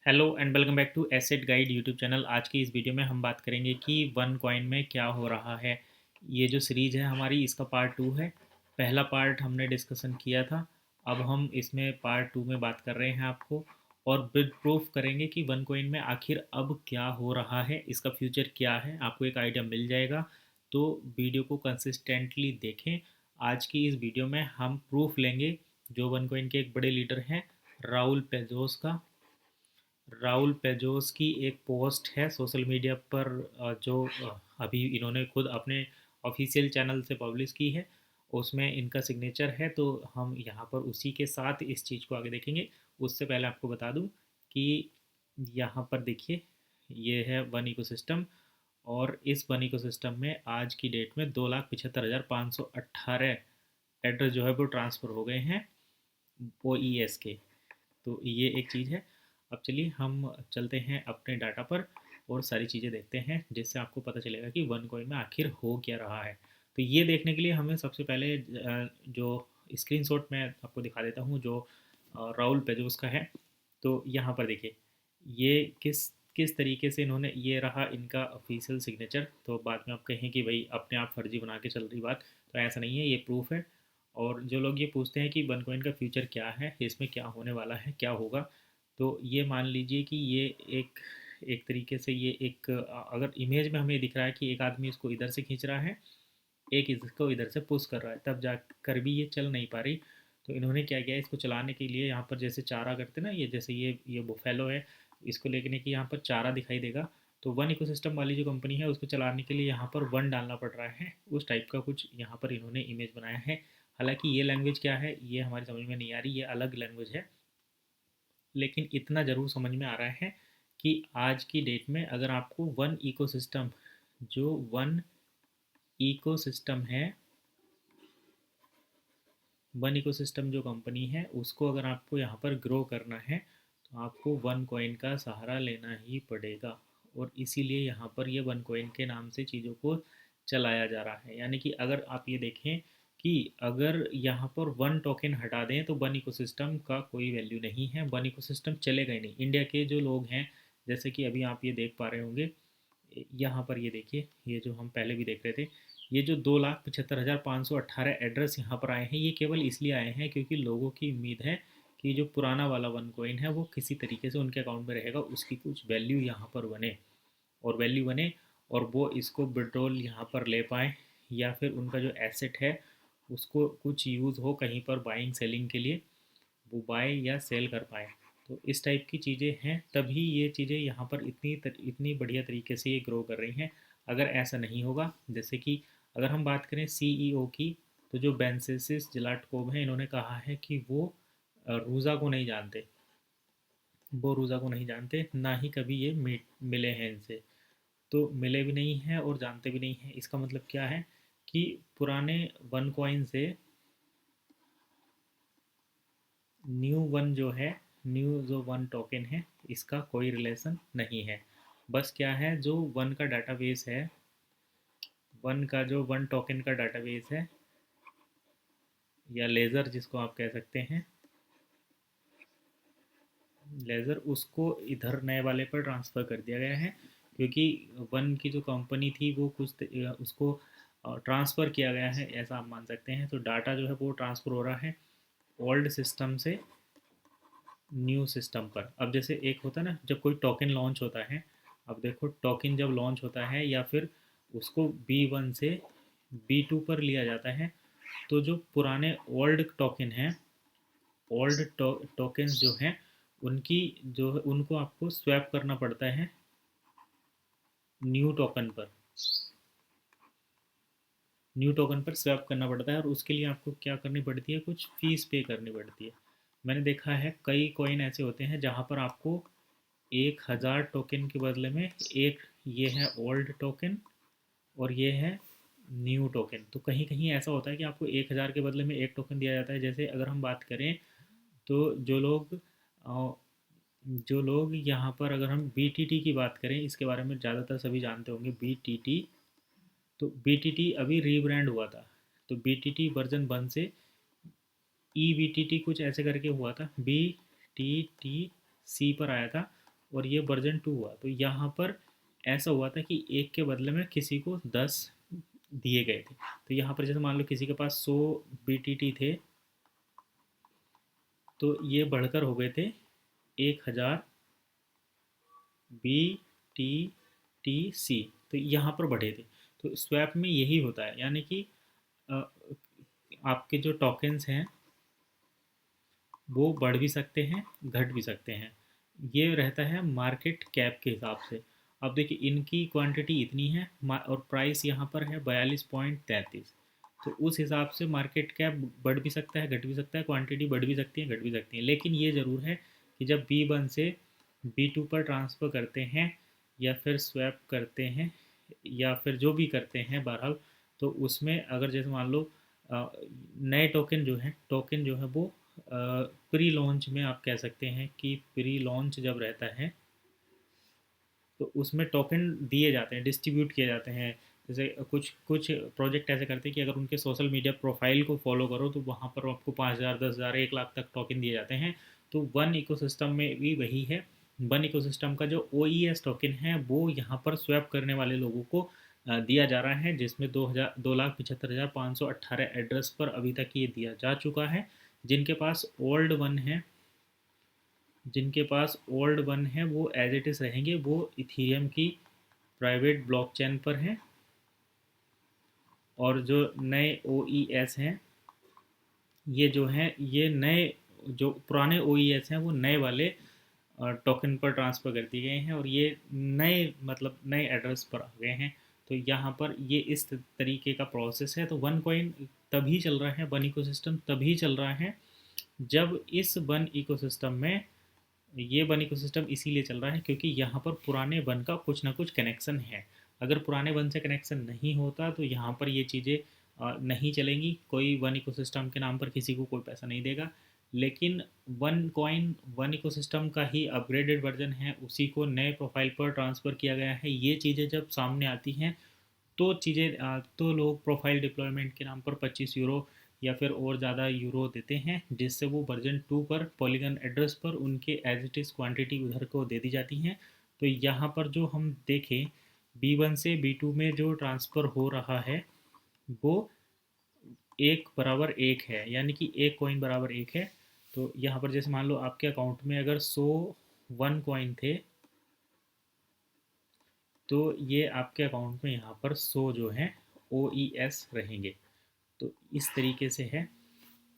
Hello and welcome back to Asset Guide YouTube channel. आज की इस वीडियो में हम बात करेंगे कि वन कॉइन में क्या हो रहा है। ये जो सीरीज़ है हमारी, इसका पार्ट टू है। पहला पार्ट हमने डिस्कशन किया था। अब हम इसमें पार्ट टू में बात कर रहे हैं आपको, और विद प्रूफ करेंगे कि वन कॉइन में आखिर अब क्या हो रहा है, इसका फ्यूचर क्या है, आपको एक आइडिया मिल जाएगा। तो वीडियो को कंसिस्टेंटली देखें। आज की इस वीडियो में हम प्रूफ लेंगे जो वन कॉइन के एक बड़े लीडर हैं, राहुल पेजोस का। राहुल पेजोस की एक पोस्ट है सोशल मीडिया पर, जो अभी इन्होंने खुद अपने ऑफिशियल चैनल से पब्लिश की है। उसमें इनका सिग्नेचर है, तो हम यहाँ पर उसी के साथ इस चीज़ को आगे देखेंगे। उससे पहले आपको बता दूँ कि यहाँ पर देखिए, ये है वन इकोसिस्टम। और इस वन इकोसिस्टम में आज की डेट में 2,75,518 एड्रेस जो है वो ट्रांसफ़र हो गए हैं OES के। तो ये एक चीज़ है। अब चलिए हम चलते हैं अपने डाटा पर और सारी चीज़ें देखते हैं, जिससे आपको पता चलेगा कि वन कॉइन में आखिर हो क्या रहा है। तो ये देखने के लिए हमें सबसे पहले जो स्क्रीनशॉट मैं आपको दिखा देता हूँ, जो राहुल पेजोस का है। तो यहाँ पर देखिए, ये किस किस तरीके से इन्होंने, ये रहा इनका ऑफिशियल सिग्नेचर। तो बाद में आप कहें कि भाई अपने आप फर्जी बना के चल रही बात, तो ऐसा नहीं है, ये प्रूफ है। और जो लोग ये पूछते हैं कि बिटकॉइन का फ्यूचर क्या है, इसमें क्या होने वाला है, क्या होगा, तो ये मान लीजिए कि ये एक एक तरीके से ये एक अगर इमेज में हमें दिख रहा है कि एक आदमी इसको इधर से खींच रहा है, एक इसको इधर से पुश कर रहा है, तब जा कर भी ये चल नहीं पा रही। तो इन्होंने क्या किया, इसको चलाने के लिए यहाँ पर जैसे चारा करते ना, ये जैसे ये बुफेलो है, इसको लेने की यहाँ पर चारा दिखाई देगा। तो वन इकोसिस्टम वाली जो कंपनी है, उसको चलाने के लिए यहाँ पर वन डालना पड़ रहा है, उस टाइप का कुछ यहाँ पर इन्होंने इमेज बनाया है। हालांकि ये लैंग्वेज क्या है ये हमारी समझ में नहीं आ रही, ये अलग लैंग्वेज है। लेकिन इतना ज़रूर समझ में आ रहा है कि आज की डेट में अगर आपको वन इकोसिस्टम, जो वन इकोसिस्टम है, वन इकोसिस्टम जो कंपनी है, उसको अगर आपको यहाँ पर ग्रो करना है, तो आपको वन कॉइन का सहारा लेना ही पड़ेगा। और इसीलिए यहाँ पर ये वन कॉइन के नाम से चीज़ों को चलाया जा रहा है। यानी कि अगर आप ये देखें कि अगर यहाँ पर वन टोकन हटा दें तो वन इकोसिस्टम का कोई वैल्यू नहीं है, वन इकोसिस्टम चलेगा ही नहीं। इंडिया के जो लोग हैं, जैसे कि अभी आप ये देख पा रहे होंगे, यहाँ पर ये देखिए, ये जो हम पहले भी देख रहे थे, ये जो 2,75,518 एड्रेस यहाँ पर आए हैं, ये केवल इसलिए आए हैं क्योंकि लोगों की उम्मीद है कि जो पुराना वाला वन कॉइन है वो किसी तरीके से उनके अकाउंट में रहेगा, उसकी कुछ वैल्यू यहाँ पर बने, और वैल्यू बने, और वो इसको विड्रॉल यहाँ पर ले पाएँ, या फिर उनका जो एसेट है उसको कुछ यूज़ हो कहीं पर बाइंग सेलिंग के लिए, वो बाय या सेल कर पाए। तो इस टाइप की चीज़ें हैं, तभी ये चीज़ें यहाँ पर इतनी बढ़िया तरीके से ये ग्रो कर रही हैं। अगर ऐसा नहीं होगा, जैसे कि अगर हम बात करें सीईओ की, तो जो बेंसेसिस जिलाटकोव हैं, इन्होंने कहा है कि वो रूज़ा को नहीं जानते, वो रूज़ा को नहीं जानते, ना ही कभी ये मिले हैं इनसे। तो मिले भी नहीं हैं और जानते भी नहीं हैं। इसका मतलब क्या है कि पुराने वन कॉइन से न्यू वन जो है, न्यू जो वन टोकन है, इसका कोई रिलेशन नहीं है। बस क्या है, जो वन का डाटाबेस है, वन का जो वन टोकन का डाटाबेस है, या लेज़र जिसको आप कह सकते हैं, लेज़र, उसको इधर नए वाले पर ट्रांसफ़र कर दिया गया है। क्योंकि वन की जो कंपनी थी वो उसको ट्रांसफ़र किया गया है, ऐसा आप मान सकते हैं। तो डाटा जो है वो ट्रांसफ़र हो रहा है ओल्ड सिस्टम से न्यू सिस्टम पर। अब जैसे एक होता है ना, जब कोई टोकन लॉन्च होता है, अब देखो टोकन जब लॉन्च होता है या फिर उसको B1 से B2 पर लिया जाता है, तो जो पुराने ओल्ड टोकन हैं, ओल्ड टोकन्स जो हैं, उनकी जो है उनको आपको स्वैप करना पड़ता है न्यू टोकन पर, न्यू टोकन पर स्वैप करना पड़ता है, और उसके लिए आपको क्या करनी पड़ती है, कुछ फीस पे करनी पड़ती है। मैंने देखा है कई कॉइन ऐसे होते हैं जहाँ पर आपको 1,000 टोकन के बदले में एक, ये है ओल्ड टोकन और ये है न्यू टोकन। तो कहीं कहीं ऐसा होता है कि आपको 1,000 के बदले में एक टोकन दिया जाता है। जैसे अगर हम बात करें, तो जो लोग यहाँ पर, अगर हम BTT की बात करें, इसके बारे में ज़्यादातर सभी जानते होंगे BTT। तो BTT अभी रीब्रांड हुआ था, तो BTT वर्जन 1 से EBTT कुछ ऐसे करके हुआ था, BTTC पर आया था। और ये वर्जन 2 हुआ। तो यहाँ पर ऐसा हुआ था कि एक के बदले में किसी को 10 दिए गए थे। तो यहाँ पर जैसे मान लो किसी के पास 100 BTT थे, तो ये बढ़कर हो गए थे 1000 BTTC। तो यहाँ पर बढ़े थे। तो स्वैप में यही होता है, यानी कि अ, आपके जो टोकन्स हैं वो बढ़ भी सकते हैं, घट भी सकते हैं। ये रहता है मार्केट कैप के हिसाब से। अब देखिए इनकी क्वांटिटी इतनी है और प्राइस यहाँ पर है 42.33। तो उस हिसाब से मार्केट कैप बढ़ भी सकता है, घट भी सकता है, क्वांटिटी बढ़ भी सकती है, घट भी सकती है। लेकिन ये ज़रूर है कि जब B1 से B2 पर ट्रांसफ़र करते हैं या फिर स्वैप करते हैं या फिर जो भी करते हैं बहरहाल, तो उसमें अगर जैसे मान लो नए टोकन जो है वो प्री लॉन्च में आप कह सकते हैं कि प्री लॉन्च जब रहता है तो उसमें टोकन दिए जाते हैं, डिस्ट्रीब्यूट किए जाते हैं। जैसे कुछ कुछ प्रोजेक्ट ऐसे करते हैं कि अगर उनके सोशल मीडिया प्रोफाइल को फॉलो करो तो वहाँ पर आपको 5,000, 10,000, 1 लाख तक टोकन दिए जाते हैं। तो वन इकोसिस्टम में भी वही है। वन इकोसिस्टम का जो OES टोकन है वो यहाँ पर स्वैप करने वाले लोगों को दिया जा रहा है, जिसमें 2,75,518 एड्रेस पर अभी तक ये दिया जा चुका है। जिनके पास ओल्ड वन है जिनके पास ओल्ड वन है वो एज इट इज़ रहेंगे, वो इथीरियम की प्राइवेट ब्लॉकचेन पर हैं। और जो नए OES हैं ये जो हैं ये नए, जो पुराने OES हैं वो नए वाले टोकन पर ट्रांसफ़र कर दिए गए हैं और ये नए मतलब नए एड्रेस पर आ गए हैं। तो यहाँ पर ये इस तरीके का प्रोसेस है। तो वन कॉइन तभी चल रहा है, वन इकोसिस्टम तभी चल रहा है जब इस वन इकोसिस्टम में, ये वन इकोसिस्टम इसीलिए चल रहा है क्योंकि यहाँ पर पुराने वन का कुछ ना कुछ कनेक्शन है। अगर पुराने वन से कनेक्शन नहीं होता तो यहाँ पर ये चीज़ें नहीं चलेंगी। कोई वन इकोसिस्टम के नाम पर किसी को कोई पैसा नहीं देगा। लेकिन वन कॉइन वन इकोसिस्टम का ही अपग्रेडेड वर्जन है, उसी को नए प्रोफाइल पर ट्रांसफ़र किया गया है। ये चीज़ें जब सामने आती हैं तो लोग प्रोफाइल डिप्लॉयमेंट के नाम पर 25 यूरो या फिर और ज़्यादा यूरो देते हैं, जिससे वो वर्जन 2 पर पॉलीगन एड्रेस पर उनके एज इट इज़ क्वांटिटी उधर को दे दी जाती हैं। तो यहाँ पर जो हम देखें B1 से B2 में जो ट्रांसफ़र हो रहा है वो 1 बराबर 1 है, यानी कि एक कॉइन बराबर 1 है। तो यहाँ पर जैसे मान लो आपके अकाउंट में अगर 100 वन कॉइन थे तो ये आपके अकाउंट में यहाँ पर 100 जो है OES रहेंगे। तो इस तरीके से है।